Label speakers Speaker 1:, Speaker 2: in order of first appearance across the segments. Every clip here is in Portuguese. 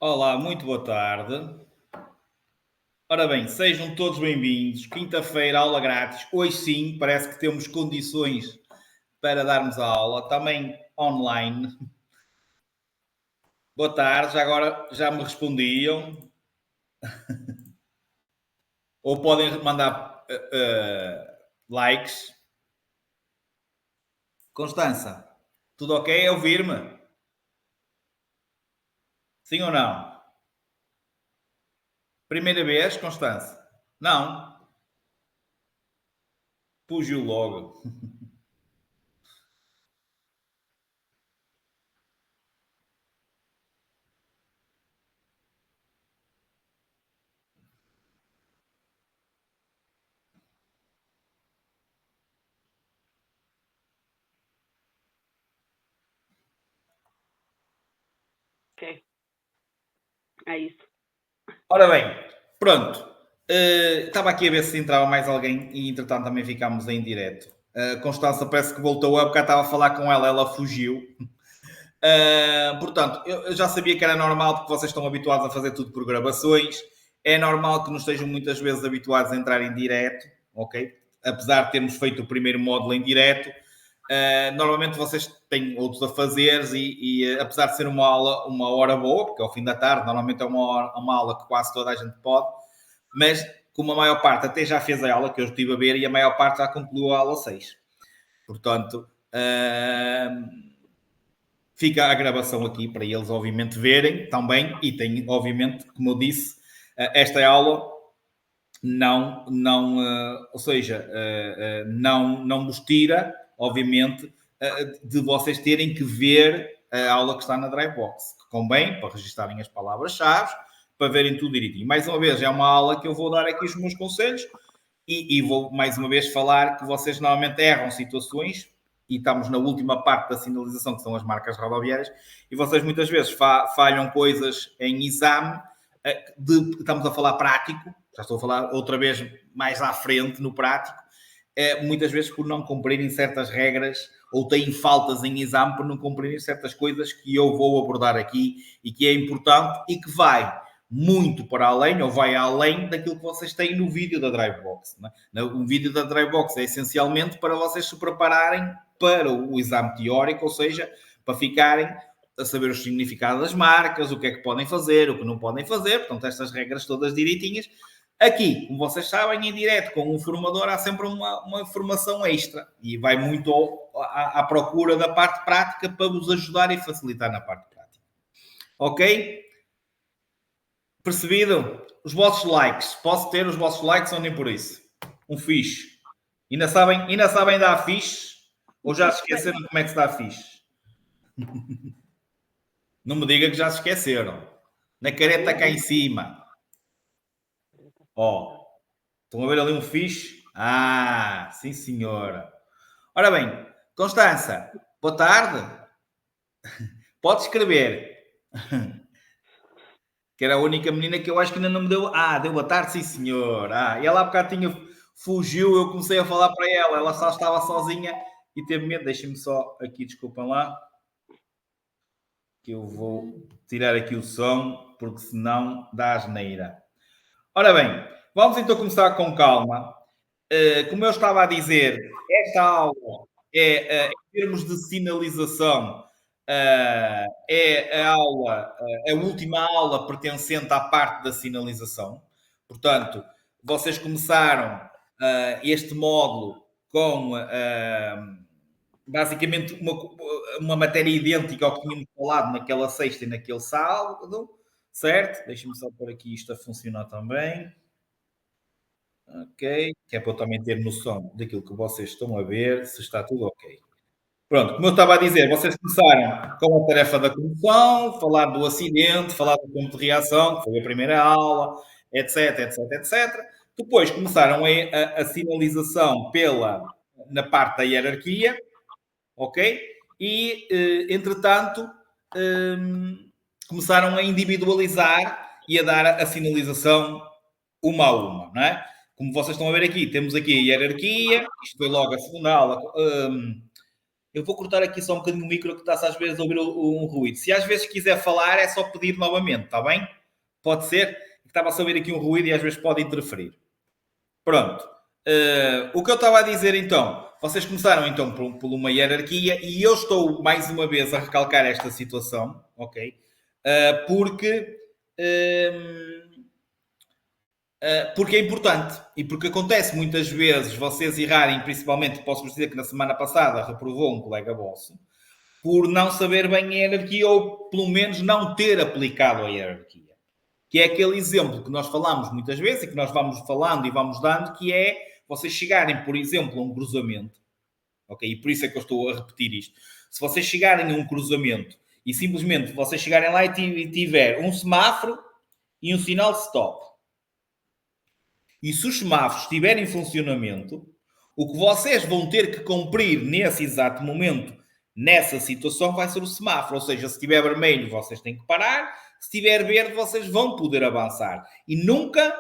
Speaker 1: Olá, muito boa tarde. Ora bem, sejam todos bem-vindos. Quinta-feira, aula grátis. Hoje sim, parece que temos condições para darmos a aula, também online. Boa tarde, já agora já me respondiam. Ou podem mandar likes. Constança, tudo ok? A ouvir-me? Sim ou não? Primeira vez, Constança? Não? Fugiu logo.
Speaker 2: Ok. É isso.
Speaker 1: Ora bem, pronto. Estava aqui a ver se entrava mais alguém e entretanto também ficámos em direto. Constança parece que voltou, a bocado estava a falar com ela, ela fugiu. Portanto, eu já sabia que era normal porque vocês estão habituados a fazer tudo por gravações. É normal que não estejam muitas vezes habituados a entrar em direto, ok? Apesar de termos feito o primeiro módulo em direto, normalmente vocês têm outros a fazer e apesar de ser uma hora boa, porque é ao fim da tarde, normalmente é uma aula que quase toda a gente pode, mas como a maior parte até já fez a aula, que eu estive a ver, e a maior parte já concluiu a aula 6. Portanto, fica a gravação aqui para eles, obviamente, verem também, e tem, obviamente, como eu disse, esta aula ou seja, não vos tira, obviamente, de vocês terem que ver a aula que está na Drybox, que convém para registarem as palavras-chave, para verem tudo direitinho. Mais uma vez, é uma aula que eu vou dar aqui os meus conselhos e vou mais uma vez falar que vocês normalmente erram situações e estamos na última parte da sinalização, que são as marcas rodoviárias, e vocês muitas vezes falham coisas em exame, estamos a falar prático, já estou a falar outra vez mais à frente no prático, muitas vezes por não cumprirem certas regras ou têm faltas em exame por não cumprirem certas coisas que eu vou abordar aqui e que é importante e que vai muito para além, ou vai além daquilo que vocês têm no vídeo da Drivebox. É? O vídeo da Drivebox é essencialmente para vocês se prepararem para o exame teórico, ou seja, para ficarem a saber o significado das marcas, o que é que podem fazer, o que não podem fazer, portanto, estas regras todas direitinhas. Aqui, como vocês sabem, em direto com um formador há sempre uma formação extra e vai muito à procura da parte prática para vos ajudar e facilitar na parte prática. Ok? Percebido? Os vossos likes. Posso ter os vossos likes ou nem por isso? Um fixe. Ainda sabem dar fixe? Ou já se esqueceram como é que se dá fixe? Não me diga que já se esqueceram. Na careta cá em cima. Ó, estão a ver ali um fixe? Ah, sim senhora. Ora bem, Constança, boa tarde. Pode escrever. Que era a única menina que eu acho que ainda não me deu. Ah, deu boa tarde, sim senhor. E ela há bocado fugiu, eu comecei a falar para ela só estava sozinha e teve medo. Deixem-me só aqui, desculpem lá, que eu vou tirar aqui o som, porque senão dá asneira. Ora bem, vamos então começar com calma. Como eu estava a dizer, esta aula em termos de sinalização, é a última aula pertencente à parte da sinalização. Portanto, vocês começaram este módulo com basicamente uma matéria idêntica ao que tínhamos falado naquela sexta e naquele sábado, certo? Deixem-me só pôr aqui isto a funcionar também. Ok, que é para eu também ter noção daquilo que vocês estão a ver, se está tudo ok. Pronto, como eu estava a dizer, vocês começaram com a tarefa da condução, falar do acidente, falar do tempo de reação, que foi a primeira aula, etc, etc, etc. Depois começaram a sinalização na parte da hierarquia, ok? E, entretanto, começaram a individualizar e a dar a sinalização uma a uma, não é? Como vocês estão a ver aqui, temos aqui a hierarquia, isto foi logo a segunda aula, Eu vou cortar aqui só um bocadinho o micro que está-se às vezes a ouvir um ruído. Se às vezes quiser falar, é só pedir novamente, está bem? Pode ser? Estava-se a ouvir aqui um ruído e às vezes pode interferir. Pronto. O que eu estava a dizer então, vocês começaram então por uma hierarquia e eu estou mais uma vez a recalcar esta situação, ok? Porque é importante e porque acontece muitas vezes vocês errarem, principalmente posso dizer que na semana passada reprovou um colega vosso por não saber bem a hierarquia ou pelo menos não ter aplicado a hierarquia. Que é aquele exemplo que nós falamos muitas vezes e que nós vamos falando e vamos dando, que é vocês chegarem, por exemplo, a um cruzamento, ok? E por isso é que eu estou a repetir isto. Se vocês chegarem a um cruzamento e simplesmente vocês chegarem lá e tiver um semáforo e um sinal de stop, e se os semáforos estiverem em funcionamento, o que vocês vão ter que cumprir nesse exato momento, nessa situação, vai ser o semáforo. Ou seja, se estiver vermelho, vocês têm que parar. Se estiver verde, vocês vão poder avançar. E nunca,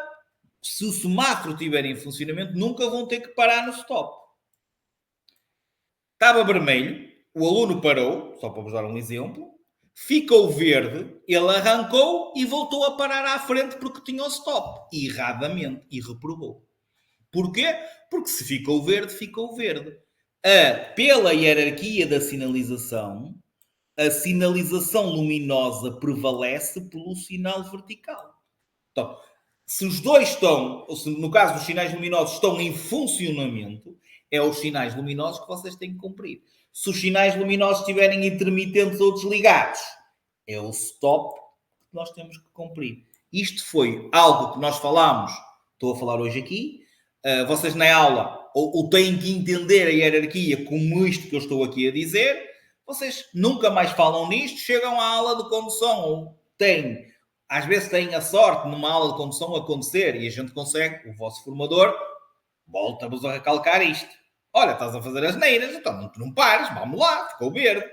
Speaker 1: se o semáforo estiver em funcionamento, nunca vão ter que parar no stop. Estava vermelho, o aluno parou, só para vos dar um exemplo, ficou verde, ele arrancou e voltou a parar à frente porque tinha o stop. Erradamente. E reprovou. Porquê? Porque se ficou verde, ficou verde. Pela hierarquia da sinalização, a sinalização luminosa prevalece pelo sinal vertical. Então, se os dois estão, ou se no caso os sinais luminosos estão em funcionamento, é os sinais luminosos que vocês têm que cumprir. Se os sinais luminosos estiverem intermitentes ou desligados, é o stop que nós temos que cumprir. Isto foi algo que nós falámos, estou a falar hoje aqui. Vocês na aula ou têm que entender a hierarquia como isto que eu estou aqui a dizer. Vocês nunca mais falam nisto, chegam à aula de condução ou às vezes têm a sorte numa aula de condução acontecer e a gente consegue, o vosso formador volta-vos a recalcar isto. Olha, estás a fazer as neiras, então não pares, vamos lá, ficou verde.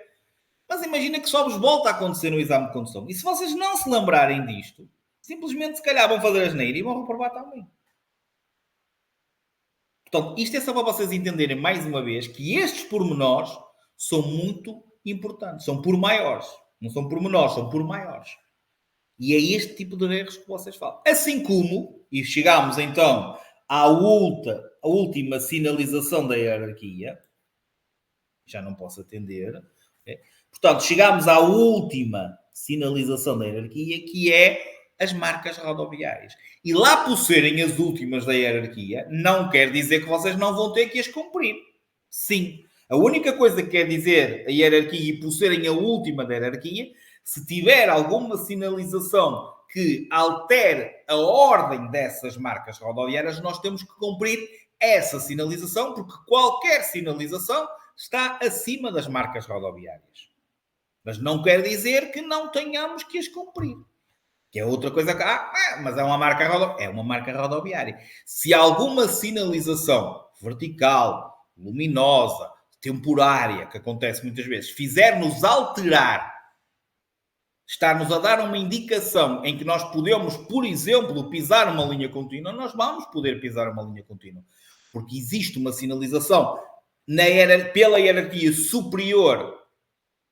Speaker 1: Mas imagina que só vos volta a acontecer no exame de condução. E se vocês não se lembrarem disto, simplesmente se calhar vão fazer as neiras e vão reprovar também. Portanto, isto é só para vocês entenderem mais uma vez que estes pormenores são muito importantes. São por maiores. Não são por menores, são por maiores. E é este tipo de erros que vocês falam. Assim como, e chegamos então à última sinalização da hierarquia, já não posso atender. Portanto, chegamos à última sinalização da hierarquia, que é as marcas rodoviárias. E lá por serem as últimas da hierarquia, não quer dizer que vocês não vão ter que as cumprir. Sim. A única coisa que quer dizer a hierarquia, e por serem a última da hierarquia, se tiver alguma sinalização que altere a ordem dessas marcas rodoviárias, nós temos que cumprir essa sinalização, porque qualquer sinalização está acima das marcas rodoviárias. Mas não quer dizer que não tenhamos que as cumprir. Que é outra coisa que... mas é uma marca rodoviária. É uma marca rodoviária. Se alguma sinalização vertical, luminosa, temporária, que acontece muitas vezes, fizer-nos alterar, estar-nos a dar uma indicação em que nós podemos, por exemplo, pisar uma linha contínua, nós vamos poder pisar uma linha contínua. Porque existe uma sinalização pela hierarquia superior,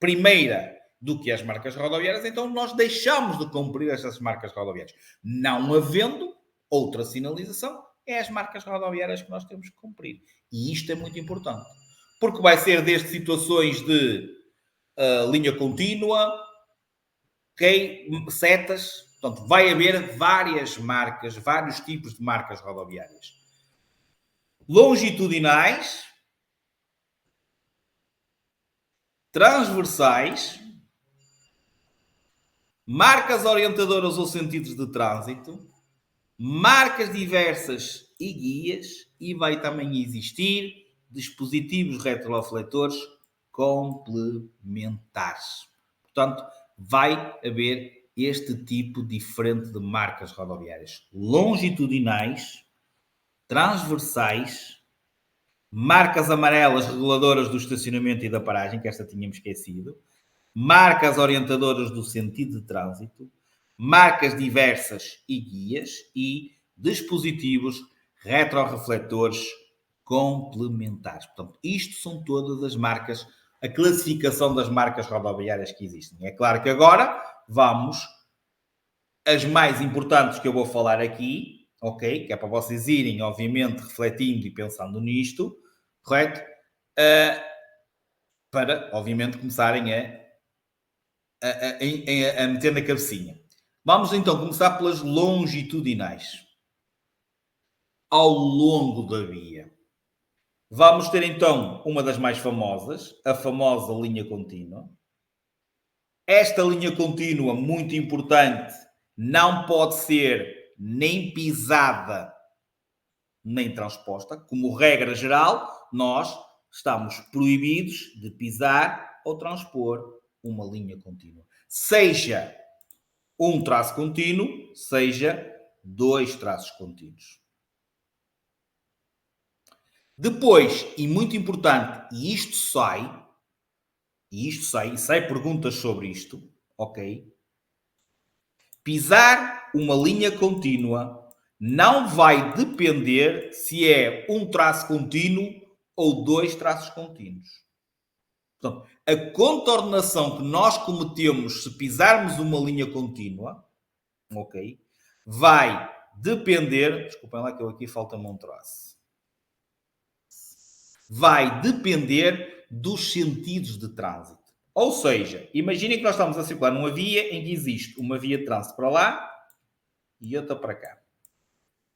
Speaker 1: primeira, do que as marcas rodoviárias, então nós deixamos de cumprir essas marcas rodoviárias. Não havendo outra sinalização, é as marcas rodoviárias que nós temos que cumprir. E isto é muito importante. Porque vai ser desde situações de linha contínua, ok, setas, portanto, vai haver várias marcas, vários tipos de marcas rodoviárias. Longitudinais, transversais, marcas orientadoras ou sentidos de trânsito, marcas diversas e guias, e vai também existir dispositivos retrorefletores complementares. Portanto, vai haver este tipo diferente de marcas rodoviárias. Longitudinais, transversais, marcas amarelas reguladoras do estacionamento e da paragem, que esta tínhamos esquecido, marcas orientadoras do sentido de trânsito, marcas diversas e guias e dispositivos retrorefletores complementares. Portanto, isto são todas as marcas a classificação das marcas rodoviárias que existem. É claro que agora vamos as mais importantes que eu vou falar aqui, ok? Que é para vocês irem, obviamente, refletindo e pensando nisto, correto? Para, obviamente, começarem a meter na cabecinha. Vamos então começar pelas longitudinais. Ao longo da via. Vamos ter então uma das mais famosas, a famosa linha contínua. Esta linha contínua, muito importante, não pode ser nem pisada nem transposta. Como regra geral, nós estamos proibidos de pisar ou transpor uma linha contínua. Seja um traço contínuo, seja dois traços contínuos. Depois, e muito importante, e sai perguntas sobre isto, ok? Pisar uma linha contínua não vai depender se é um traço contínuo ou dois traços contínuos. Portanto, a contornação que nós cometemos se pisarmos uma linha contínua, ok? Vai depender... Desculpem lá que eu aqui falta-me um traço. Vai depender dos sentidos de trânsito. Ou seja, imaginem que nós estamos a circular numa via em que existe uma via de trânsito para lá e outra para cá.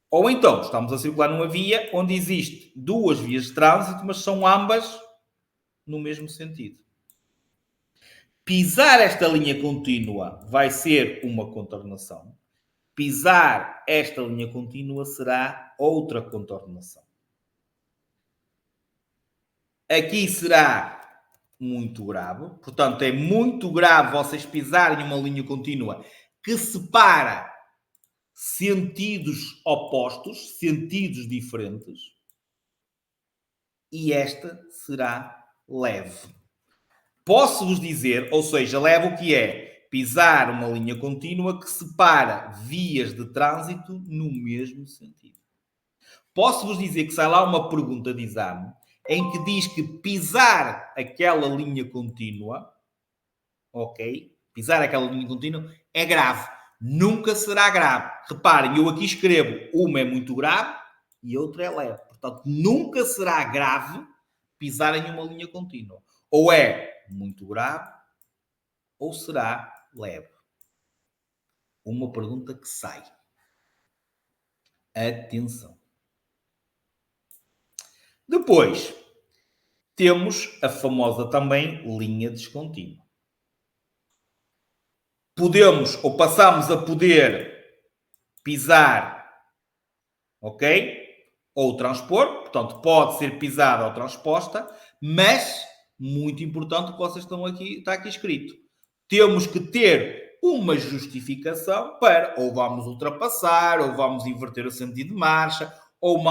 Speaker 1: Ou então, estamos a circular numa via onde existe duas vias de trânsito, mas são ambas no mesmo sentido. Pisar esta linha contínua vai ser uma contornação. Pisar esta linha contínua será outra contornação. Aqui será muito grave. Portanto, é muito grave vocês pisarem uma linha contínua que separa sentidos opostos, sentidos diferentes. E esta será leve. Posso-vos dizer, ou seja, leve o que é pisar uma linha contínua que separa vias de trânsito no mesmo sentido. Posso-vos dizer que sai lá uma pergunta de exame em que diz que pisar aquela linha contínua, ok? Pisar aquela linha contínua é grave. Nunca será grave. Reparem, eu aqui escrevo uma é muito grave e outra é leve. Portanto, nunca será grave pisar em uma linha contínua. Ou é muito grave ou será leve. Uma pergunta que sai. Atenção. Depois, temos a famosa também linha descontínua. Podemos ou passamos a poder pisar, ok? Ou transpor, portanto, pode ser pisada ou transposta, mas, muito importante o que vocês estão aqui, está aqui escrito. Temos que ter uma justificação para ou vamos ultrapassar, ou vamos inverter o sentido de marcha, ou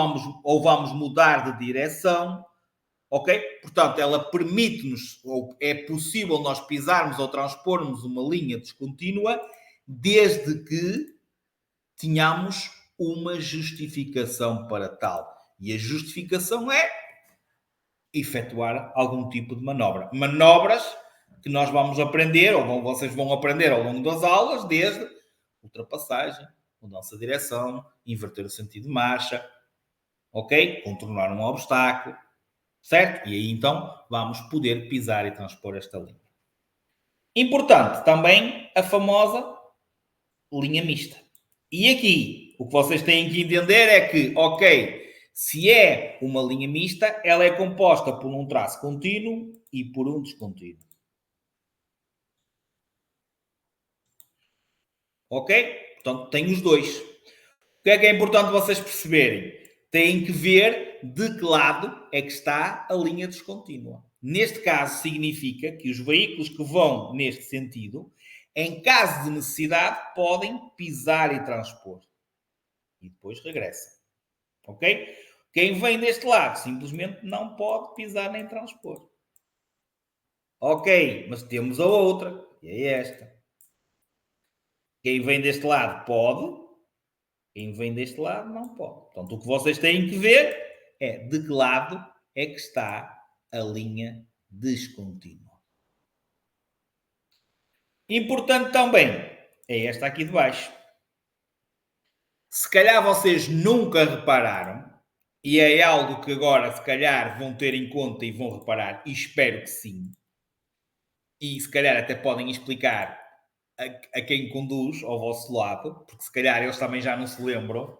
Speaker 1: vamos mudar de direção, ok? Portanto, ela permite-nos, ou é possível nós pisarmos ou transpormos uma linha descontínua desde que tenhamos uma justificação para tal. E a justificação é efetuar algum tipo de manobra. Manobras que nós vamos aprender, ou vocês vão aprender ao longo das aulas, desde ultrapassagem, mudança de direção, inverter o sentido de marcha, ok? Contornar um obstáculo, certo? E aí então vamos poder pisar e transpor esta linha. Importante também a famosa linha mista. E aqui o que vocês têm que entender é que, ok, se é uma linha mista, ela é composta por um traço contínuo e por um descontínuo. Ok? Portanto, tem os dois. O que é importante vocês perceberem? Têm que ver de que lado é que está a linha descontínua. Neste caso, significa que os veículos que vão neste sentido, em caso de necessidade, podem pisar e transpor. E depois regressam. Ok? Quem vem deste lado simplesmente não pode pisar nem transpor. Ok, mas temos a outra, que é esta. Quem vem deste lado pode, quem vem deste lado não pode. Portanto, o que vocês têm que ver é de que lado é que está a linha descontínua. Importante também é esta aqui de baixo. Se calhar vocês nunca repararam, e é algo que agora se calhar vão ter em conta e vão reparar, e espero que sim, e se calhar até podem explicar a quem conduz ao vosso lado, porque se calhar eles também já não se lembram,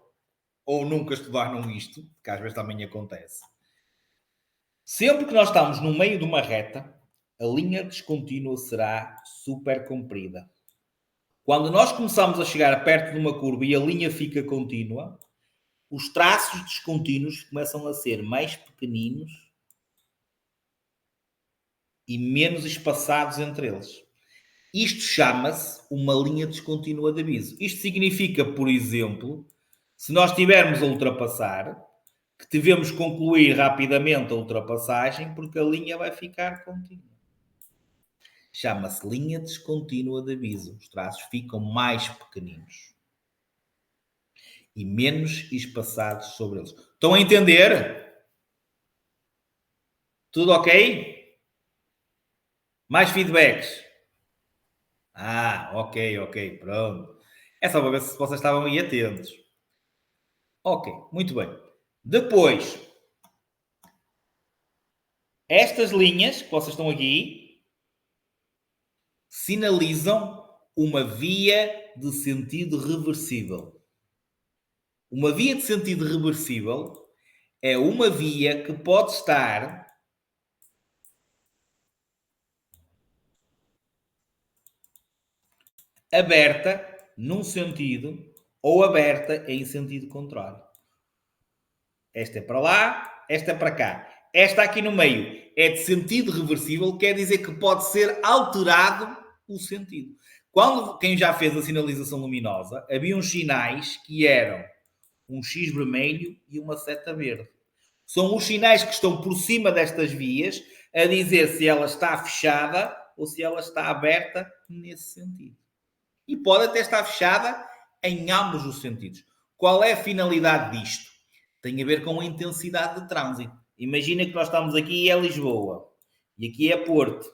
Speaker 1: ou nunca estudaram isto, que às vezes também acontece. Sempre que nós estamos no meio de uma reta, a linha descontínua será super comprida. Quando nós começamos a chegar perto de uma curva e a linha fica contínua, os traços descontínuos começam a ser mais pequeninos e menos espaçados entre eles. Isto chama-se uma linha descontínua de aviso. Isto significa, por exemplo, se nós estivermos a ultrapassar, que devemos concluir rapidamente a ultrapassagem porque a linha vai ficar contínua. Chama-se linha descontínua de aviso. Os traços ficam mais pequeninos e menos espaçados sobre eles. Estão a entender? Tudo ok? Mais feedbacks? Ok, pronto. É só para ver se vocês estavam aí atentos. Ok, muito bem. Depois, estas linhas que vocês estão aqui sinalizam uma via de sentido reversível. Uma via de sentido reversível é uma via que pode estar aberta num sentido ou aberta em sentido contrário. Esta é para lá, esta é para cá. Esta aqui no meio é de sentido reversível, quer dizer que pode ser alterado o sentido. Quando quem já fez a sinalização luminosa, havia uns sinais que eram um X vermelho e uma seta verde. São os sinais que estão por cima destas vias a dizer se ela está fechada ou se ela está aberta nesse sentido. E pode até estar fechada em ambos os sentidos. Qual é a finalidade disto? Tem a ver com a intensidade de trânsito. Imagina que nós estamos aqui é Lisboa e aqui é Porto.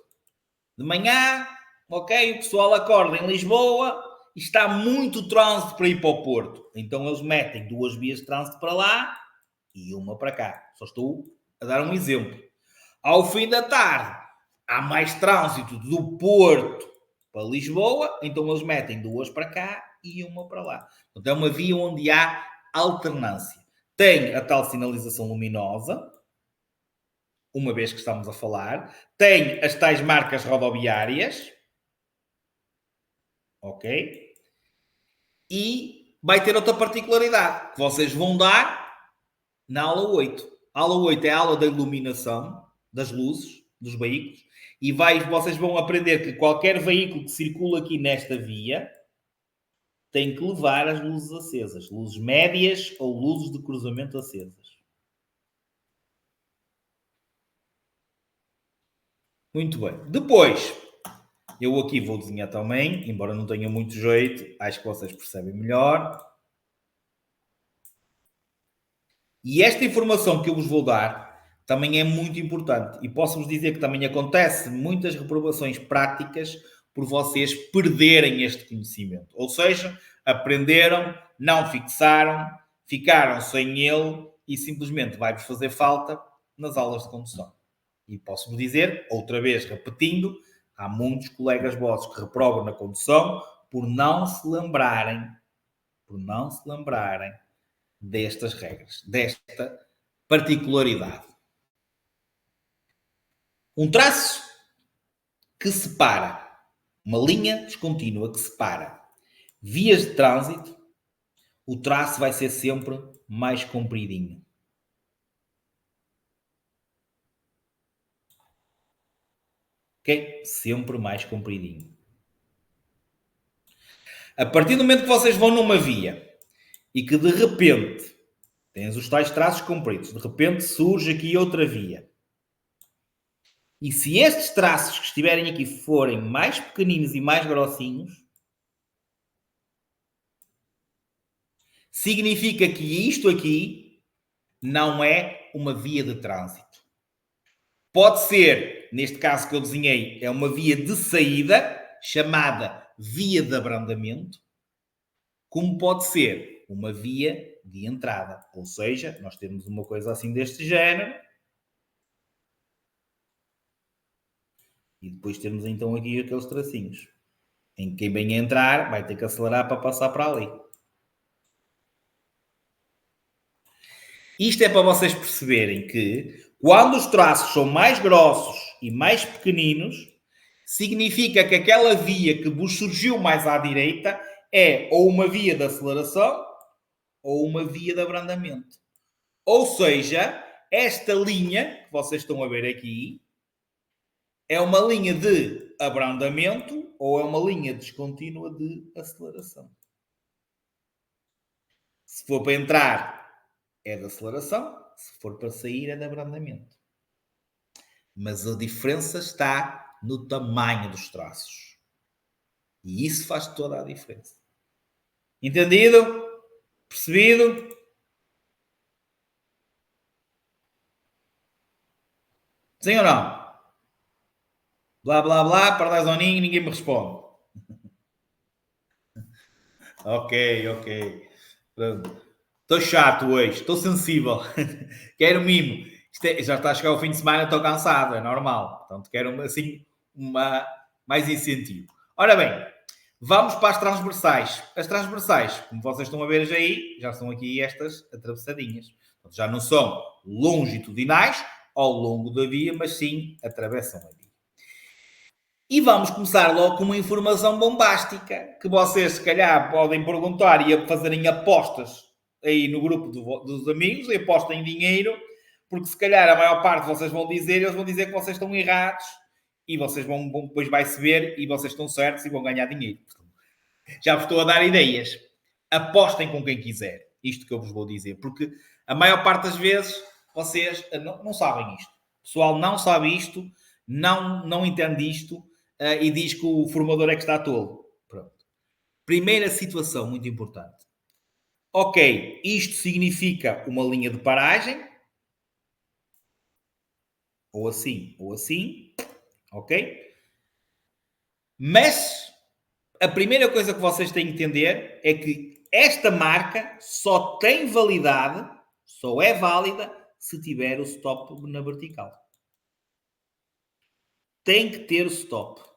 Speaker 1: De manhã, ok, o pessoal acorda em Lisboa e está muito trânsito para ir para o Porto. Então eles metem duas vias de trânsito para lá e uma para cá. Só estou a dar um exemplo. Ao fim da tarde, há mais trânsito do Porto para Lisboa, então eles metem duas para cá e uma para lá. Então é uma via onde há alternância. Tem a tal sinalização luminosa, uma vez que estamos a falar, tem as tais marcas rodoviárias, ok? E vai ter outra particularidade, que vocês vão dar na aula 8. A aula 8 é a aula da iluminação das luzes dos veículos e vocês vão aprender que qualquer veículo que circula aqui nesta via tem que levar as luzes acesas, luzes médias ou luzes de cruzamento acesas. Muito bem. Depois, eu aqui vou desenhar também, embora não tenha muito jeito, acho que vocês percebem melhor. E esta informação que eu vos vou dar também é muito importante. E posso-vos dizer que também acontece muitas reprovações práticas por vocês perderem este conhecimento. Ou seja, aprenderam, não fixaram, ficaram sem ele e simplesmente vai-vos fazer falta nas aulas de condução. E posso-vos dizer, outra vez repetindo, há muitos colegas vossos que reprovam na condução por não se lembrarem destas regras, desta particularidade. Um traço que separa, uma linha descontínua que separa vias de trânsito, o traço vai ser sempre mais compridinho. Ok? Sempre mais compridinho. A partir do momento que vocês vão numa via e que de repente tens os tais traços compridos, de repente surge aqui outra via. E se estes traços que estiverem aqui forem mais pequeninos e mais grossinhos, significa que isto aqui não é uma via de trânsito. Pode ser, neste caso que eu desenhei, é uma via de saída, chamada via de abrandamento, como pode ser uma via de entrada. Ou seja, nós temos uma coisa assim deste género. E depois temos então aqui aqueles tracinhos. Em que quem vem a entrar vai ter que acelerar para passar para ali. Isto é para vocês perceberem que quando os traços são mais grossos e mais pequeninos, significa que aquela via que vos surgiu mais à direita é ou uma via de aceleração ou uma via de abrandamento. Ou seja, esta linha que vocês estão a ver aqui é uma linha de abrandamento ou é uma linha descontínua de aceleração. Se for para entrar, é de aceleração. Se for para sair, é de abrandamento. Mas a diferença está no tamanho dos traços. E isso faz toda a diferença. Entendido? Percebido? Sim ou não? Blá, blá, blá, pardais ao ninho, ninguém me responde. Ok. Pronto. Estou chato hoje, estou sensível. Quero mimo. Já está a chegar o fim de semana, estou cansado, é normal. Portanto, quero assim mais incentivo. Ora bem, vamos para as transversais. As transversais, como vocês estão a ver aí, já são aqui estas atravessadinhas. Portanto, já não são longitudinais ao longo da via, mas sim atravessam a via. E vamos começar logo com uma informação bombástica, que vocês se calhar podem perguntar e fazerem apostas aí no grupo dos amigos, e apostem dinheiro, porque se calhar a maior parte vocês vão dizer, eles vão dizer que vocês estão errados, e vocês depois vai-se ver, e vocês estão certos e vão ganhar dinheiro. Já vos estou a dar ideias. Apostem com quem quiser, isto que eu vos vou dizer, porque a maior parte das vezes vocês não sabem isto. O pessoal não sabe isto, não entende isto, e diz que o formador é que está tolo. Pronto. Primeira situação muito importante. Ok, isto significa uma linha de paragem. Ou assim, ok? Mas a primeira coisa que vocês têm que entender é que esta marca só tem validade, só é válida, se tiver o stop na vertical. Tem que ter o stop.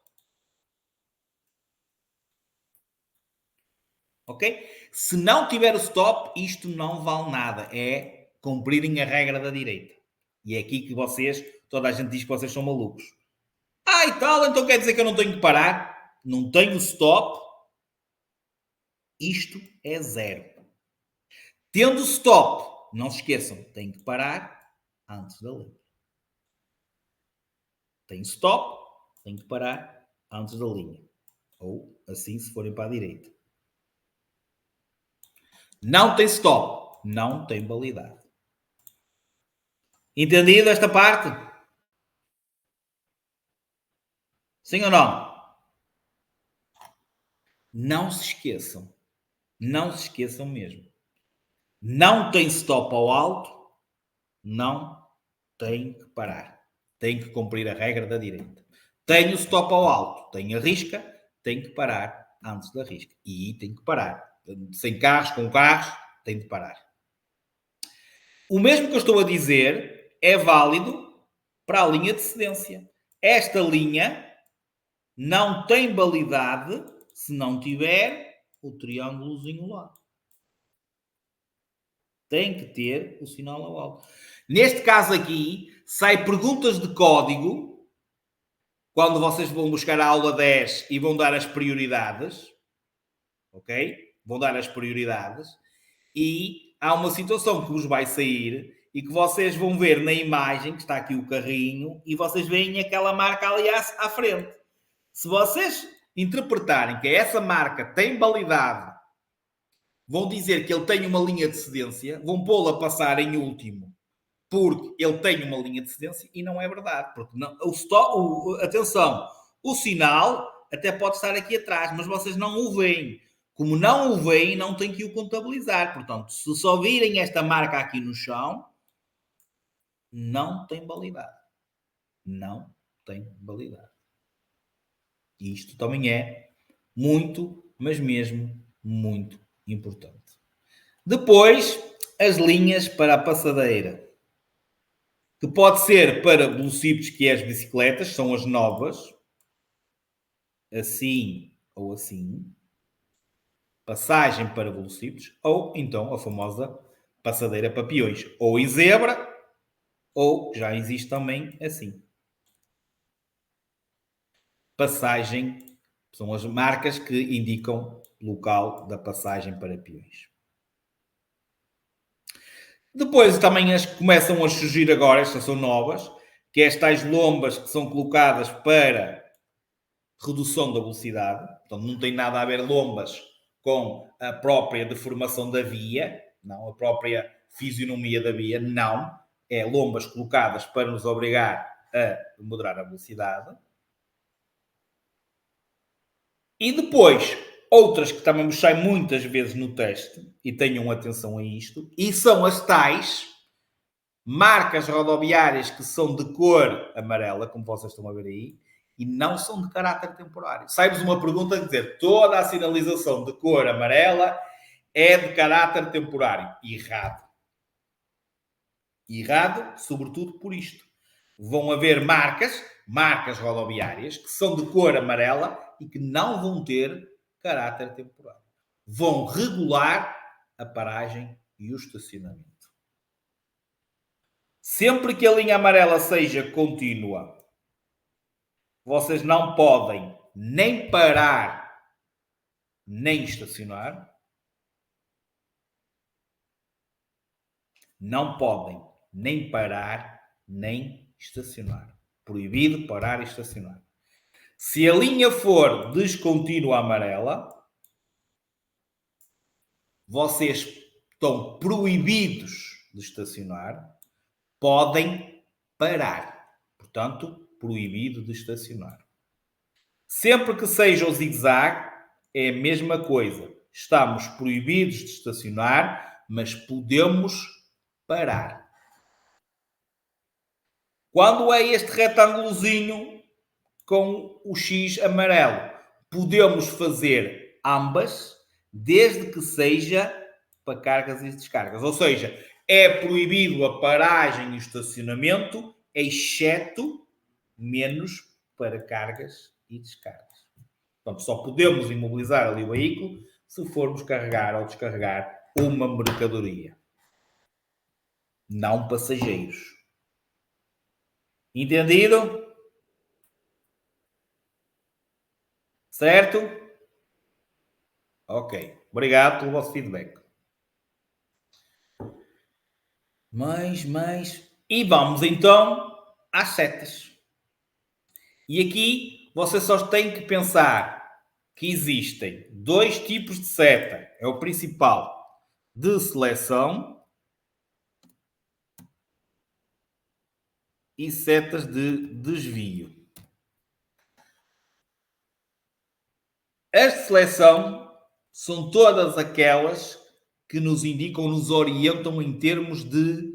Speaker 1: Ok? Se não tiver o stop, isto não vale nada. É cumprirem a regra da direita. E é aqui que toda a gente diz que vocês são malucos. E tal, então quer dizer que eu não tenho que parar? Não tenho stop? Isto é zero. Tendo stop, não se esqueçam, tem que parar antes da linha. Tem stop, tem que parar antes da linha. Ou assim, se forem para a direita. Não tem stop, não tem validade. Entendido esta parte? Sim ou não? Não se esqueçam. Não se esqueçam mesmo. Não tem stop ao alto, não tem que parar. Tem que cumprir a regra da direita. Tem o stop ao alto, tem a risca, tem que parar antes da risca. E tem que parar. Sem carros, com carros, tem de parar. O mesmo que eu estou a dizer é válido para a linha de cedência. Esta linha não tem validade se não tiver o triângulozinho lá. Tem que ter o sinal ao alto. Neste caso aqui, sai perguntas de código, quando vocês vão buscar a aula 10 e vão dar as prioridades, ok? Vão dar as prioridades, e há uma situação que vos vai sair e que vocês vão ver na imagem, que está aqui o carrinho, e vocês veem aquela marca ali à frente. Se vocês interpretarem que essa marca tem validade, vão dizer que ele tem uma linha de cedência, vão pô-lo a passar em último, porque ele tem uma linha de cedência, e não é verdade. Porque não, atenção, o sinal até pode estar aqui atrás, mas vocês não o veem. Como não o veem, não tem que o contabilizar. Portanto, se só virem esta marca aqui no chão, não tem validade. não tem validade. E isto também é muito, mas mesmo muito importante. Depois, as linhas para a passadeira, que pode ser para velocípedes, que é as bicicletas, são as novas, assim ou assim, passagem para velocípedes, ou então a famosa passadeira para peões, ou em zebra, ou já existe também assim. Passagem, são as marcas que indicam local da passagem para peões. Depois também as que começam a surgir agora, estas são novas, que é as tais lombas que são colocadas para redução da velocidade. Portanto, não tem nada a ver lombas com a própria deformação da via, não, a própria fisionomia da via, não. É lombas colocadas para nos obrigar a moderar a velocidade. E depois, outras que também me saem muitas vezes no teste, e tenham atenção a isto, e são as tais marcas rodoviárias que são de cor amarela, como vocês estão a ver aí, e não são de caráter temporário. Sai-vos uma pergunta a dizer, toda a sinalização de cor amarela é de caráter temporário. Errado. Errado, sobretudo por isto. Vão haver marcas rodoviárias, que são de cor amarela e que não vão ter caráter temporário. Vão regular a paragem e o estacionamento. Sempre que a linha amarela seja contínua, vocês não podem nem parar, nem estacionar. Não podem nem parar, nem estacionar. Proibido parar e estacionar. Se a linha for descontínua amarela, vocês estão proibidos de estacionar, podem parar. Portanto, proibido de estacionar. Sempre que seja o zigue-zague, é a mesma coisa. Estamos proibidos de estacionar, mas podemos parar. Quando é este retângulozinho com o X amarelo, podemos fazer ambas, desde que seja para cargas e descargas. Ou seja, é proibido a paragem e o estacionamento, exceto menos para cargas e descargas. Portanto, só podemos imobilizar ali o veículo se formos carregar ou descarregar uma mercadoria. Não passageiros. Entendido? Certo? Ok. Obrigado pelo vosso feedback. E vamos então às setas. E aqui você só tem que pensar que existem dois tipos de seta. É o principal de seleção e setas de desvio. As de seleção são todas aquelas que nos indicam, nos orientam em termos de,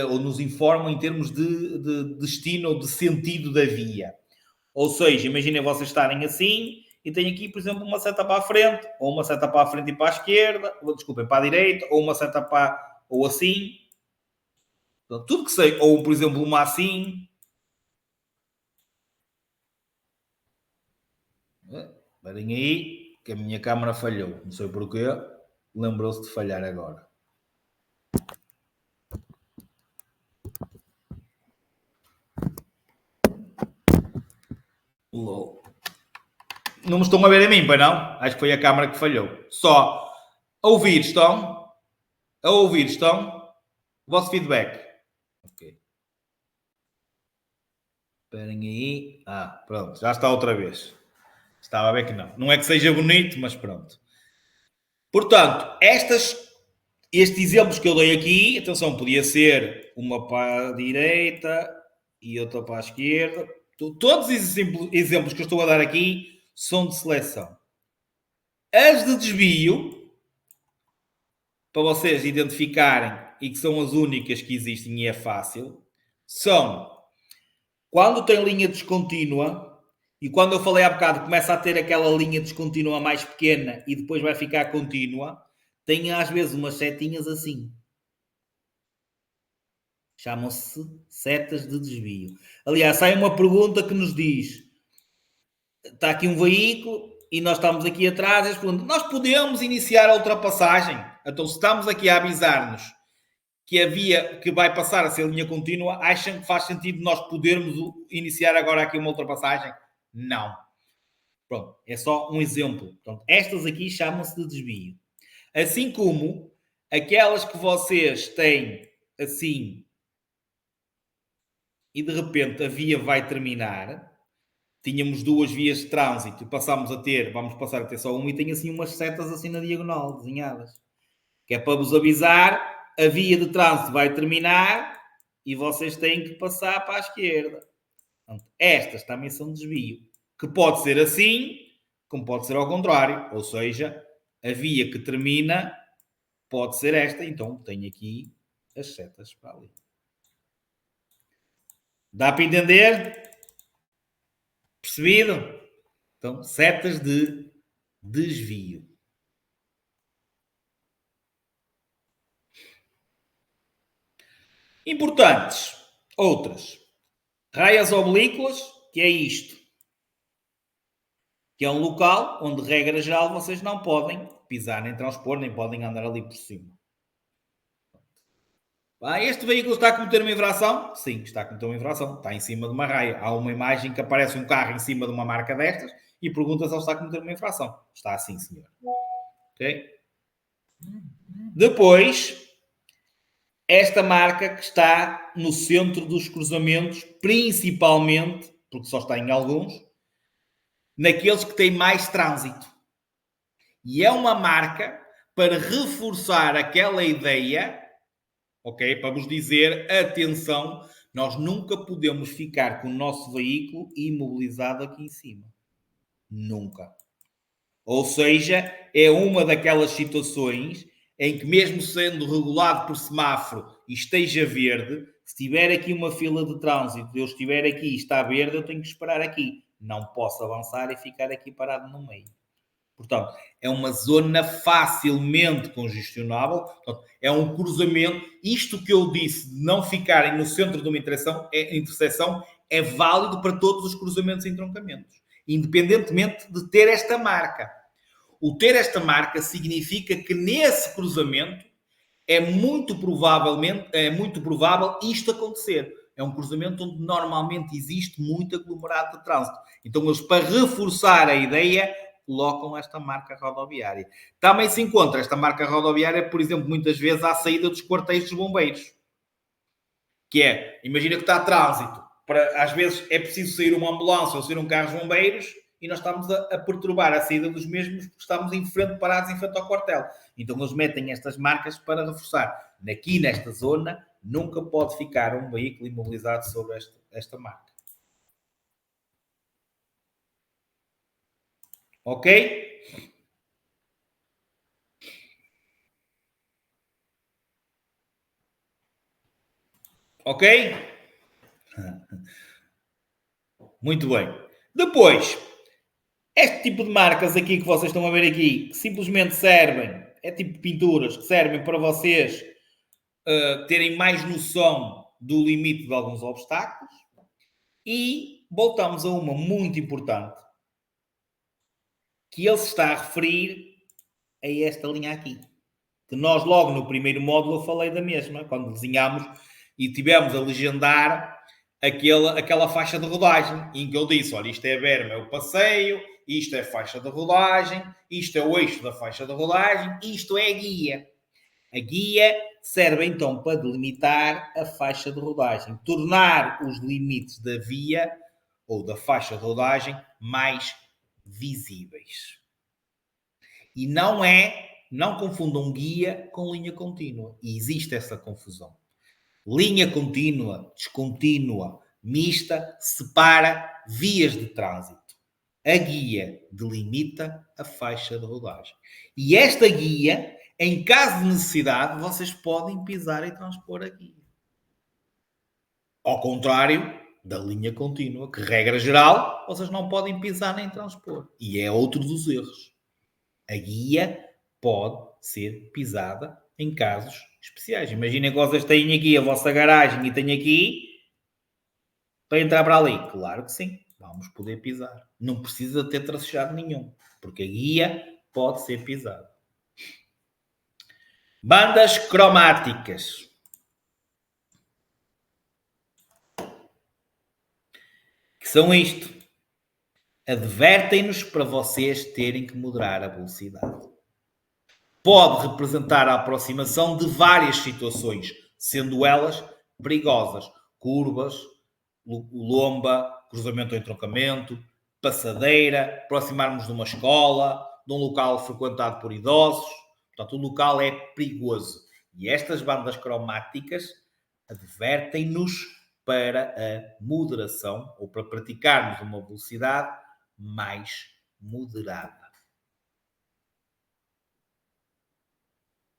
Speaker 1: ou nos informam em termos de destino ou de sentido da via. Ou seja, imaginem vocês estarem assim e têm aqui, por exemplo, uma seta para a frente, ou uma seta para a frente e para a esquerda, ou, desculpem, para a direita, ou uma seta para, ou assim. Então, tudo que sei, ou por exemplo, uma assim. Esperem aí, que a minha câmera falhou. Não sei porquê. Lembrou-se de falhar agora. LOL. Não me estão a ver a mim, pois não? Acho que foi a câmera que falhou. Só a ouvir estão? A ouvir estão? O vosso feedback. Ok. Esperem aí. Ah, pronto. Já está outra vez. Estava a ver que não. Não é que seja bonito, mas pronto. Portanto, estes exemplos que eu dei aqui, atenção, podia ser uma para a direita e outra para a esquerda. Todos os exemplos que eu estou a dar aqui são de seleção. As de desvio, para vocês identificarem e que são as únicas que existem e é fácil, são quando tem linha descontínua, e quando eu falei há bocado, começa a ter aquela linha descontínua mais pequena e depois vai ficar contínua, tem às vezes umas setinhas assim. Chamam-se setas de desvio. Aliás, sai uma pergunta que nos diz: está aqui um veículo e nós estamos aqui atrás, eles perguntam, nós podemos iniciar a ultrapassagem? Então, se estamos aqui a avisar-nos que a via que vai passar a ser linha contínua, acham que faz sentido nós podermos iniciar agora aqui uma ultrapassagem? Não. Pronto, é só um exemplo. Portanto, estas aqui chamam-se de desvio. Assim como aquelas que vocês têm assim e de repente a via vai terminar, tínhamos duas vias de trânsito e vamos passar a ter só uma e tem assim umas setas assim na diagonal, desenhadas. Que é para vos avisar, a via de trânsito vai terminar e vocês têm que passar para a esquerda. Portanto, estas também são desvio. Que pode ser assim, como pode ser ao contrário. Ou seja, a via que termina pode ser esta. Então, tenho aqui as setas para ali. Dá para entender? Percebido? Então, setas de desvio. Importantes. Outras. Raias oblíquas, que é isto. Que é um local onde, regra geral, vocês não podem pisar nem transpor, nem podem andar ali por cima. Este veículo está a cometer uma infração? Sim, está a cometer uma infração. Está em cima de uma raia. Há uma imagem que aparece um carro em cima de uma marca destas e pergunta se ele está a cometer uma infração. Está assim, senhor. Ok? Depois, esta marca que está no centro dos cruzamentos, principalmente, porque só está em alguns, naqueles que têm mais trânsito. E é uma marca para reforçar aquela ideia, ok? Para vos dizer, atenção, nós nunca podemos ficar com o nosso veículo imobilizado aqui em cima. Nunca. Ou seja, é uma daquelas situações em que, mesmo sendo regulado por semáforo e esteja verde, se tiver aqui uma fila de trânsito, eu estiver aqui e está verde, eu tenho que esperar aqui. Não posso avançar e ficar aqui parado no meio. Portanto, é uma zona facilmente congestionável, portanto, é um cruzamento. Isto que eu disse de não ficarem no centro de uma interseção é válido para todos os cruzamentos e entroncamentos, independentemente de ter esta marca. O ter esta marca significa que nesse cruzamento é muito provável isto acontecer. É um cruzamento onde normalmente existe muito aglomerado de trânsito. Então, eles, para reforçar a ideia, colocam esta marca rodoviária. Também se encontra esta marca rodoviária, por exemplo, muitas vezes à saída dos quartéis dos bombeiros. Que é, imagina que está trânsito. Às vezes é preciso sair uma ambulância ou sair um carro de bombeiros e nós estamos a perturbar a saída dos mesmos porque estamos parados em frente ao quartel. Então eles metem estas marcas para reforçar. Aqui nesta zona nunca pode ficar um veículo imobilizado sobre esta marca. Ok? Ok? Muito bem. Depois, este tipo de marcas aqui que vocês estão a ver aqui, que simplesmente servem, é tipo pinturas, que servem para vocês terem mais noção do limite de alguns obstáculos. E voltamos a uma muito importante, que ele se está a referir a esta linha aqui. Que nós logo no primeiro módulo eu falei da mesma, quando desenhámos e tivemos a legendar aquela faixa de rodagem, em que eu disse, olha, isto é a berma, é o passeio, isto é a faixa de rodagem, isto é o eixo da faixa de rodagem, isto é a guia. A guia serve então para delimitar a faixa de rodagem, tornar os limites da via ou da faixa de rodagem mais visíveis. E não confundam guia com linha contínua. E existe essa confusão. Linha contínua, descontínua, mista, separa vias de trânsito. A guia delimita a faixa de rodagem. E esta guia, em caso de necessidade, vocês podem pisar e transpor a guia. Ao contrário, da linha contínua, que, regra geral, vocês não podem pisar nem transpor. E é outro dos erros. A guia pode ser pisada em casos especiais. Imaginem que vocês têm aqui a vossa garagem e têm aqui para entrar para ali. Claro que sim, vamos poder pisar. Não precisa ter tracejado nenhum, porque a guia pode ser pisada. Bandas cromáticas. Que são isto. Advertem-nos para vocês terem que moderar a velocidade. Pode representar a aproximação de várias situações, sendo elas perigosas, curvas, lomba, cruzamento ou entroncamento, passadeira, aproximarmos de uma escola, de um local frequentado por idosos. Portanto, o local é perigoso. E estas bandas cromáticas advertem-nos para a moderação ou para praticarmos uma velocidade mais moderada.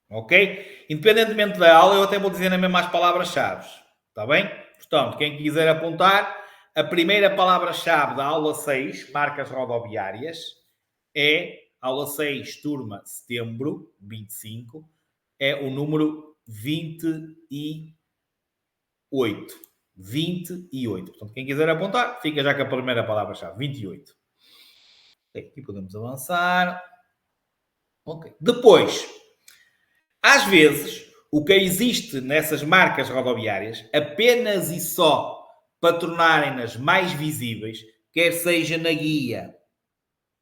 Speaker 1: Ok? Independentemente da aula, eu até vou dizer na mesma as palavras-chave. Está bem? Portanto, quem quiser apontar, a primeira palavra-chave da aula 6, marcas rodoviárias, é aula 6, turma, setembro, 25, é o número 28. 28. Portanto, quem quiser apontar, fica já com a primeira palavra-chave, 28. Ok, aqui podemos avançar. Ok. Depois, às vezes, o que existe nessas marcas rodoviárias, apenas e só para tornarem-nas mais visíveis, quer seja na guia,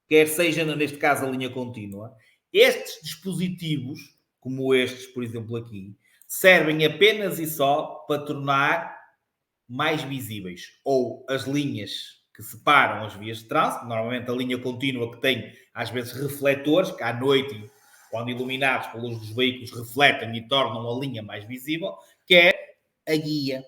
Speaker 1: quer seja, neste caso, a linha contínua, estes dispositivos, como estes, por exemplo, aqui, servem apenas e só para tornar mais visíveis, ou as linhas que separam as vias de trânsito, normalmente a linha contínua que tem, às vezes, refletores, que à noite, quando iluminados pela luz dos veículos, refletem e tornam a linha mais visível, quer a guia,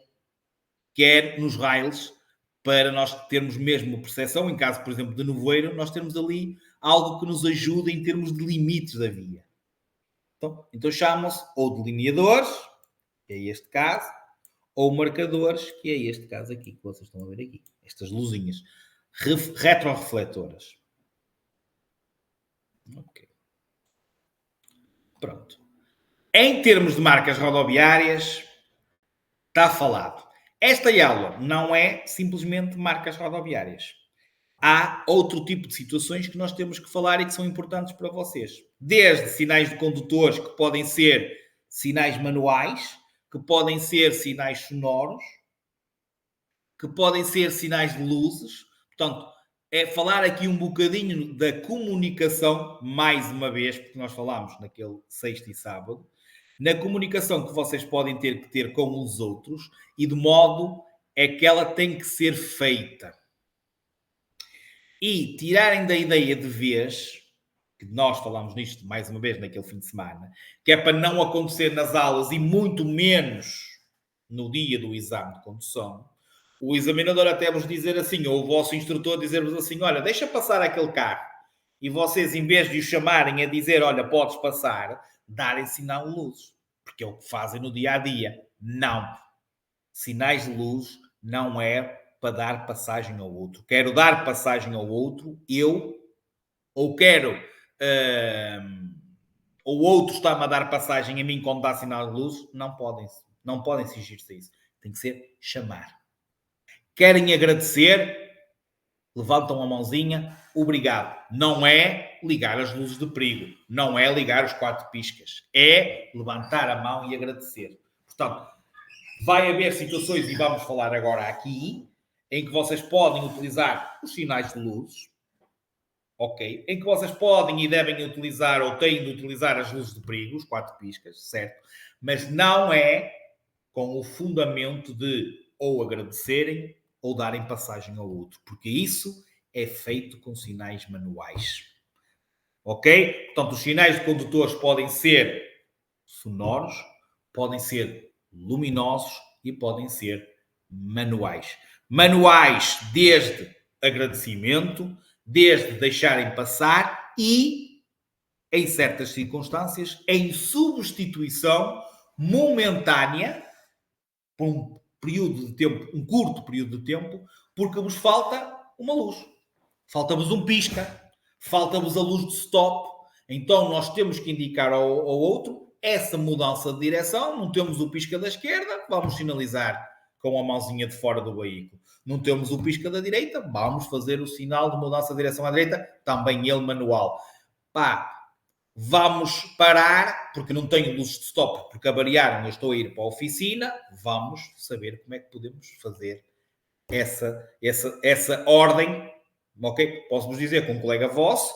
Speaker 1: quer nos rails, para nós termos mesmo percepção, em caso, por exemplo, de nevoeiro, nós temos ali algo que nos ajuda em termos de limites da via. Então chamam-se ou delineadores, que é este caso, ou marcadores, que é este caso aqui, que vocês estão a ver aqui. Estas luzinhas retrorefletoras. Ok. Pronto. Em termos de marcas rodoviárias, está falado. Esta aula não é simplesmente marcas rodoviárias. Há outro tipo de situações que nós temos que falar e que são importantes para vocês. Desde sinais de condutores, que podem ser sinais manuais, que podem ser sinais sonoros, que podem ser sinais de luzes. Portanto, é falar aqui um bocadinho da comunicação, mais uma vez, porque nós falámos naquele sexta e sábado, na comunicação que vocês podem ter que ter com os outros e de modo é que ela tem que ser feita. E tirarem da ideia de vez, que nós falámos nisto mais uma vez naquele fim de semana, que é para não acontecer nas aulas e muito menos no dia do exame de condução, o examinador até vos dizer assim, ou o vosso instrutor dizer-vos assim, olha, deixa passar aquele carro. E vocês, em vez de o chamarem a dizer, olha, podes passar, darem sinal de luz. Porque é o que fazem no dia-a-dia. Não. Sinais de luz não é para dar passagem ao outro. Quero dar passagem ao outro, ou quero... ou o outro está-me a dar passagem a mim quando dá sinal de luz, não podem exigir-se a isso. Tem que ser chamar. Querem agradecer, levantam a mãozinha, obrigado. Não é ligar as luzes de perigo, não é ligar os 4 piscas, é levantar a mão e agradecer. Portanto, vai haver situações, e vamos falar agora aqui, em que vocês podem utilizar os sinais de luzes, ok? Em que vocês podem e devem utilizar, ou têm de utilizar as luzes de perigo, os 4 piscas, certo? Mas não é com o fundamento de ou agradecerem ou darem passagem ao outro, porque isso é feito com sinais manuais. Ok? Portanto, os sinais de condutores podem ser sonoros, podem ser luminosos e podem ser manuais. Manuais desde agradecimento, desde deixarem passar e, em certas circunstâncias, em substituição momentânea por período de tempo, um curto período de tempo, porque vos falta uma luz. Falta-vos um pisca, falta-vos a luz de stop. Então nós temos que indicar ao outro essa mudança de direção. Não temos o pisca da esquerda, vamos sinalizar com a mãozinha de fora do veículo. Não temos o pisca da direita, vamos fazer o sinal de mudança de direção à direita, também ele manual. Pá, vamos parar, porque não tenho luzes de stop, porque avariaram, eu estou a ir para a oficina, vamos saber como é que podemos fazer essa ordem, ok? Posso-vos dizer que um colega vosso,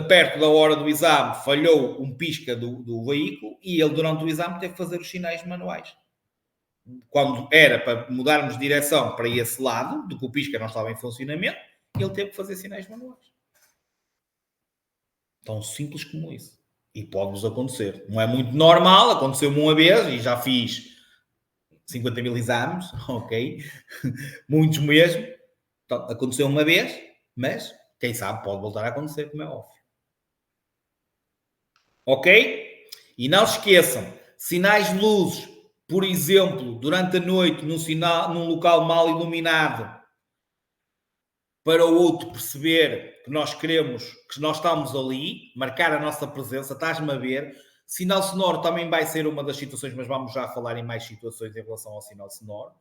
Speaker 1: perto da hora do exame, falhou um pisca do veículo e ele, durante o exame, teve que fazer os sinais manuais. Quando era para mudarmos de direção para esse lado, do que o pisca não estava em funcionamento, ele teve que fazer sinais manuais. Tão simples como isso. E pode-nos acontecer. Não é muito normal, aconteceu-me uma vez e já fiz 50 mil exames, ok? Muitos mesmo. Então, aconteceu uma vez, mas quem sabe pode voltar a acontecer, como é óbvio. Ok? E não se esqueçam, sinais de luzes, por exemplo, durante a noite, num local mal iluminado, para o outro perceber que nós queremos, que nós estamos ali, marcar a nossa presença, estás-me a ver. Sinal sonoro também vai ser uma das situações, mas vamos já falar em mais situações em relação ao sinal sonoro.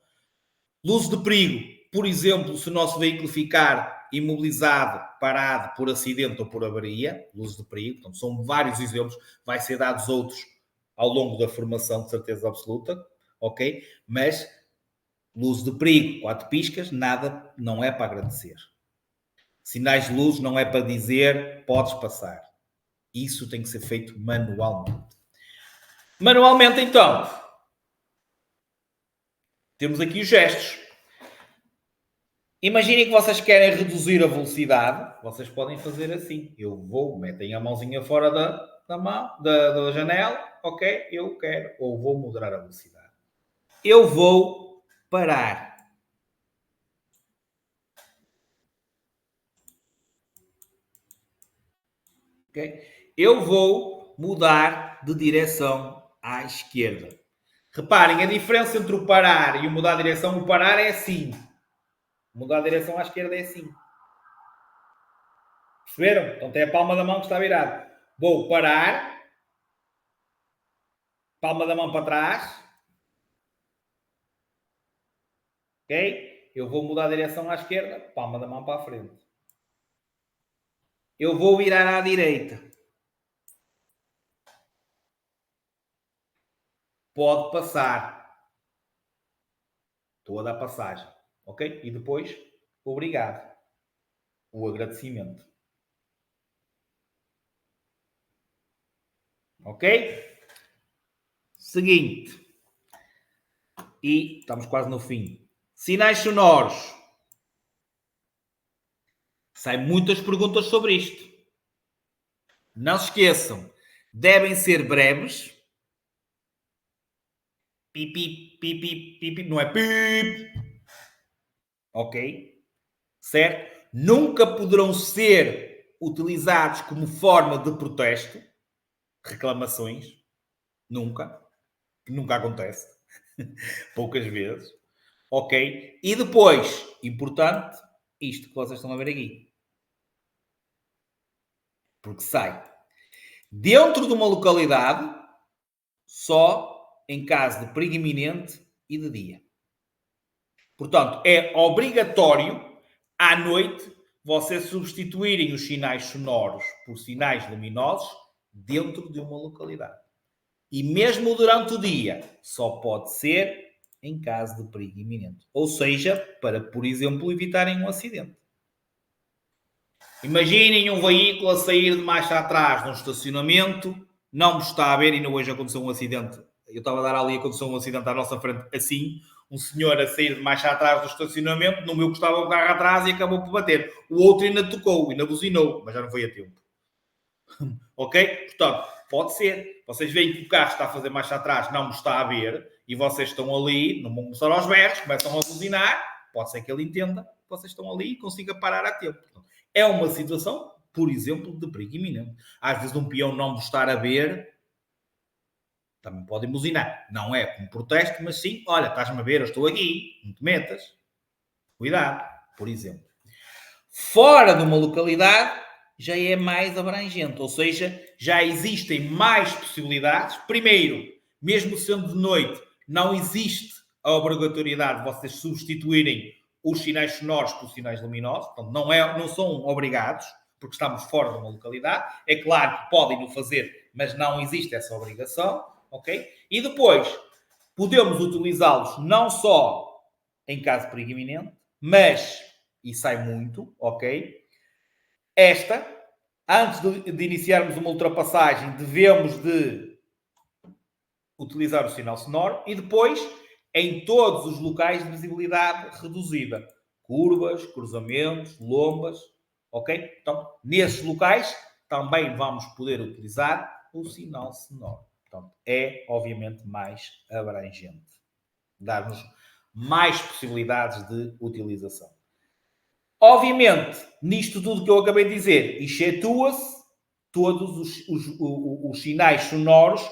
Speaker 1: Luz de perigo, por exemplo, se o nosso veículo ficar imobilizado, parado por acidente ou por avaria, luz de perigo, portanto, são vários exemplos, vai ser dados outros ao longo da formação, de certeza absoluta, ok? Mas luz de perigo, 4 piscas, nada, não é para agradecer. Sinais de luz não é para dizer podes passar. Isso tem que ser feito manualmente. Manualmente, então, temos aqui os gestos. Imaginem que vocês querem reduzir a velocidade. Vocês podem fazer assim. Eu vou, metem a mãozinha fora da janela. Ok, eu quero. Ou vou moderar a velocidade. Eu vou parar. Okay? Eu vou mudar de direção à esquerda. Reparem, a diferença entre o parar e o mudar de direção, o parar é assim. Mudar a direção à esquerda é assim. Perceberam? Então tem a palma da mão que está virada. Vou parar. Palma da mão para trás. Ok? Eu vou mudar a direção à esquerda. Palma da mão para a frente. Eu vou virar à direita. Pode passar. Estou a dar passagem. Ok? E depois, obrigado. O agradecimento. Ok? Seguinte. E estamos quase no fim. Sinais sonoros. Saem muitas perguntas sobre isto. Não se esqueçam. Devem ser breves. Pipi, pipi, pipi. Não é pip. Ok? Certo? Nunca poderão ser utilizados como forma de protesto. Reclamações. Nunca. Nunca acontece. Poucas vezes. Ok? E depois, importante, isto que vocês estão a ver aqui. Porque sai dentro de uma localidade só em caso de perigo iminente e de dia. Portanto, é obrigatório à noite vocês substituírem os sinais sonoros por sinais luminosos dentro de uma localidade. E mesmo durante o dia, só pode ser em caso de perigo iminente. Ou seja, para, por exemplo, evitarem um acidente. Imaginem um veículo a sair de marcha atrás num estacionamento, não me está a ver, e ainda hoje aconteceu um acidente. Eu estava a dar ali, aconteceu um acidente à nossa frente assim, um senhor a sair de marcha atrás do estacionamento, no meu que estava o carro atrás e acabou por bater. O outro ainda tocou, ainda buzinou, mas já não foi a tempo. Ok? Portanto, pode ser. Vocês veem que o carro está a fazer marcha atrás, não me está a ver, e vocês estão ali, não vão começar aos berros, começam a buzinar, pode ser que ele entenda que vocês estão ali e consiga parar a tempo. Portanto, é uma situação, por exemplo, de perigo iminente. Às vezes um peão não vos estar a ver Também podem buzinar. Não é como protesto, mas sim, olha, estás-me a ver, eu estou aqui, não te metas. Cuidado, por exemplo. Fora de uma localidade, já é mais abrangente, ou seja, já existem mais possibilidades. Primeiro, mesmo sendo de noite, não existe a obrigatoriedade de vocês substituírem os sinais sonoros por sinais luminosos, portanto, não são obrigados, porque estamos fora de uma localidade. É claro que podem o fazer, mas não existe essa obrigação, ok? E depois, podemos utilizá-los não só em caso de perigo iminente, mas, e sai muito, ok? Esta, antes de iniciarmos uma ultrapassagem, devemos de utilizar o sinal sonoro e depois em todos os locais de visibilidade reduzida. Curvas, cruzamentos, lombas, ok? Então, nesses locais também vamos poder utilizar o sinal sonoro. Portanto, é obviamente mais abrangente. Dar-nos mais possibilidades de utilização. Obviamente, nisto tudo que eu acabei de dizer, excetua-se todos os sinais sonoros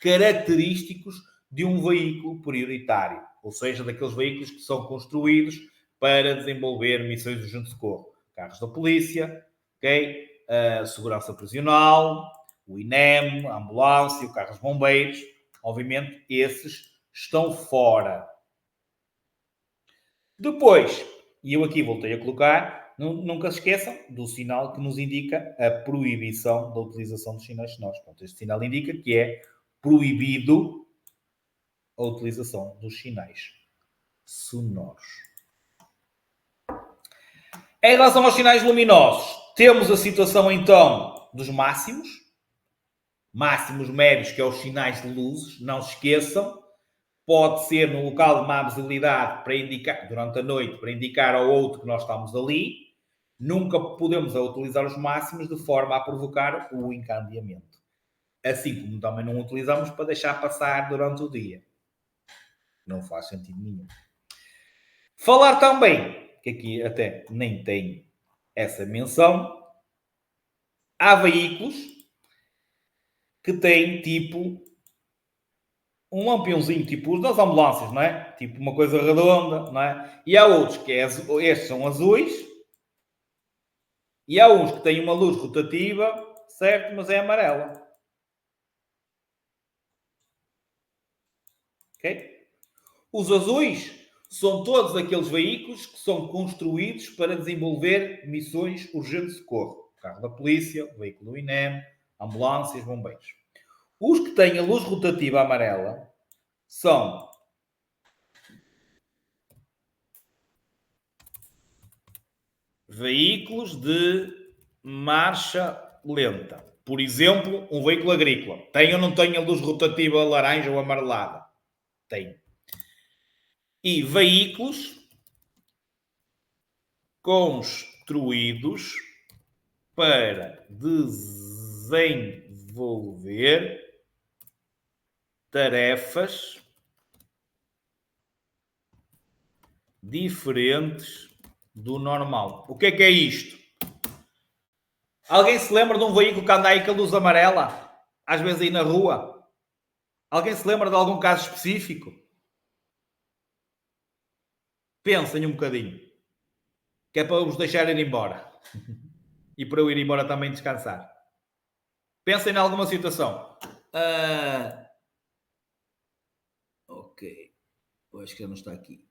Speaker 1: característicos de um veículo prioritário, ou seja, daqueles veículos que são construídos para desenvolver missões de urgente socorro. Carros da polícia, okay? A segurança prisional, o INEM, a ambulância, o carro dos bombeiros. Obviamente, esses estão fora. Depois, e eu aqui voltei a colocar, nunca se esqueçam do sinal que nos indica a proibição da utilização dos sinais sonoros. Portanto, este sinal indica que é proibido a utilização dos sinais sonoros. Em relação aos sinais luminosos, temos a situação então dos máximos. Máximos médios, que é os sinais de luzes, não se esqueçam. Pode ser no local de má visibilidade para indicar, durante a noite, para indicar ao outro que nós estamos ali. Nunca podemos utilizar os máximos de forma a provocar o encandeamento. Assim como também não utilizamos para deixar passar durante o dia. Não faz sentido nenhum. Falar também, que aqui até nem tem essa menção, há veículos que têm tipo um lampiãozinho, tipo os das ambulâncias, não é? Tipo uma coisa redonda, não é? E há outros que estes são azuis, e há uns que têm uma luz rotativa, certo? Mas é amarela. Ok? Os azuis são todos aqueles veículos que são construídos para desenvolver missões urgente de socorro. Carro da polícia, veículo do INEM, ambulâncias, bombeiros. Os que têm a luz rotativa amarela são veículos de marcha lenta. Por exemplo, um veículo agrícola. Tem ou não tem a luz rotativa laranja ou amarelada? Tem. E veículos construídos para desenvolver tarefas diferentes do normal. O que é isto? Alguém se lembra de um veículo que anda aí com a luz amarela? Às vezes aí na rua? Alguém se lembra de algum caso específico? Pensem um bocadinho. Que é para vos deixar ir embora. E para eu ir embora também descansar. Pensem em alguma situação. Ok. Eu acho que já não está aqui.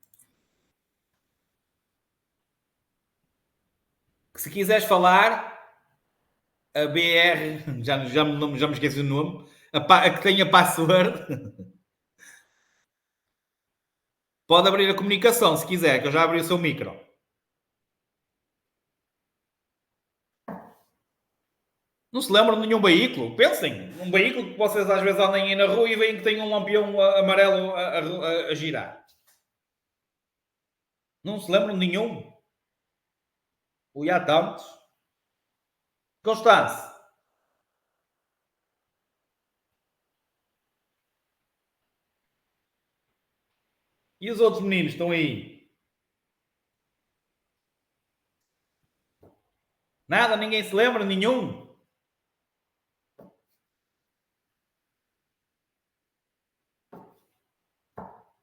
Speaker 1: Se quiseres falar, a BR, já me esqueci o nome, a que tem a password, pode abrir a comunicação se quiser, que eu já abri o seu micro. Não se lembram de nenhum veículo? Pensem, um veículo que vocês às vezes andem aí na rua e veem que tem um lampião amarelo a girar. Não se lembram de nenhum? Ui, há tantos. Constance. E os outros meninos estão aí? Nada? Ninguém se lembra? Nenhum?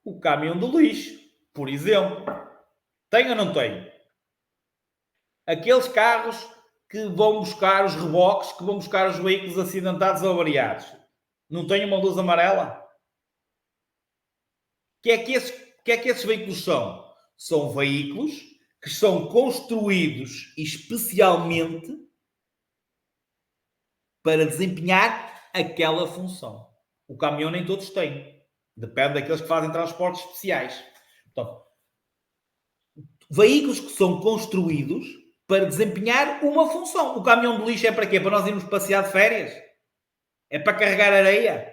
Speaker 1: O caminhão do lixo, por exemplo. Tem ou não tem? Aqueles carros que vão buscar os reboques, que vão buscar os veículos acidentados ou avariados. Não tem uma luz amarela? O que é que esses veículos são? São veículos que são construídos especialmente para desempenhar aquela função. O caminhão nem todos têm. Depende daqueles que fazem transportes especiais. Então, veículos que são construídos para desempenhar uma função. O caminhão de lixo é para quê? Para nós irmos passear de férias? É para carregar areia?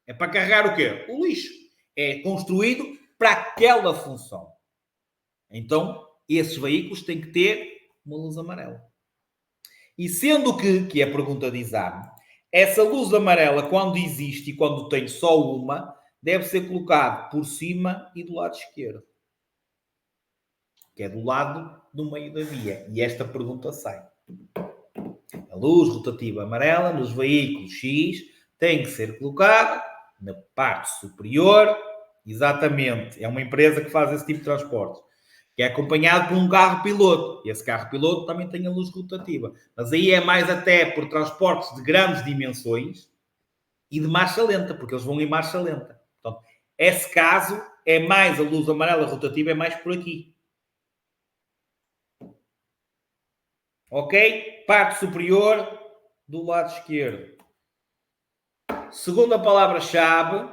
Speaker 1: É para carregar o quê? O lixo. É construído para aquela função. Então, esses veículos têm que ter uma luz amarela. E sendo que é a pergunta de exame, essa luz amarela, quando existe e quando tem só uma, deve ser colocada por cima e do lado esquerdo. Que é do lado do meio da via. E esta pergunta sai. A luz rotativa amarela nos veículos X tem que ser colocada na parte superior. Exatamente. É uma empresa que faz esse tipo de transporte. Que é acompanhado por um carro-piloto. E esse carro-piloto também tem a luz rotativa. Mas aí é mais até por transportes de grandes dimensões e de marcha lenta, porque eles vão em marcha lenta. Portanto, esse caso é mais a luz amarela rotativa, é mais por aqui. Ok? Parte superior do lado esquerdo. Segunda palavra-chave,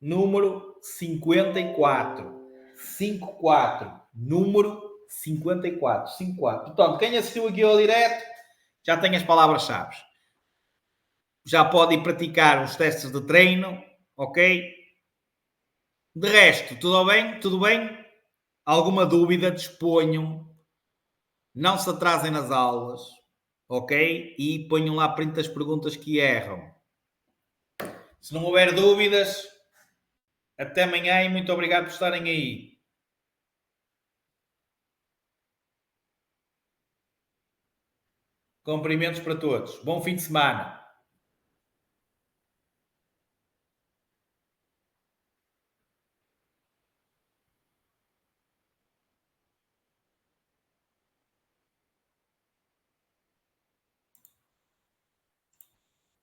Speaker 1: número 54. 54. Número 54. 54. Portanto, quem assistiu aqui ao direto já tem as palavras-chave. Já pode ir praticar os testes de treino, ok? De resto, tudo bem? Tudo bem? Alguma dúvida, disponham. Não se atrasem nas aulas, ok? E ponham lá print das perguntas que erram. Se não houver dúvidas, até amanhã e muito obrigado por estarem aí. Cumprimentos para todos. Bom fim de semana.